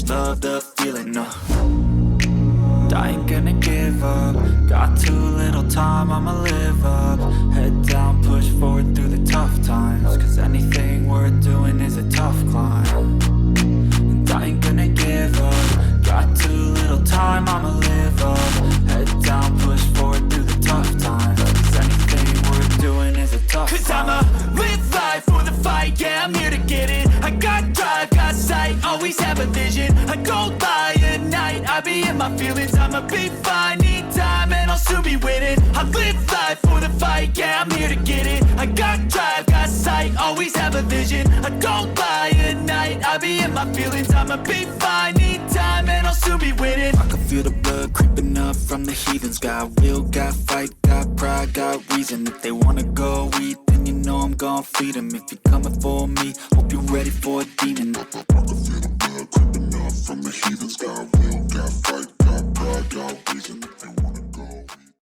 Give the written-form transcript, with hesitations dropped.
love the feeling, no. I ain't gonna give up. Got too little time, I'ma live up. Head down, push forward through the tough times, cause anything worth doing is a tough climb. And I ain't gonna give up. Got too little time, I'ma live up. Head down, push forward through the tough times, cause anything worth doing is a tough climb. Cause I'ma live life for the fight, yeah, I'm here to get it. I got drive, got sight, always have a vision. I go by at night, I be in my feelings. I'ma be fine, need time, and I'll soon be winning. I live life for the fight, yeah, I'm here to get it. I got drive, got sight, always have a vision. I go by at night, I be in my feelings. I'ma be fine, need time, and I'll soon be winning. I can feel the blood creeping up from the heathens. Got will, got fight, got pride, got reason. If they wanna go eat, then you know I'm gon' feed them. If you're coming for me, hope you're ready for it.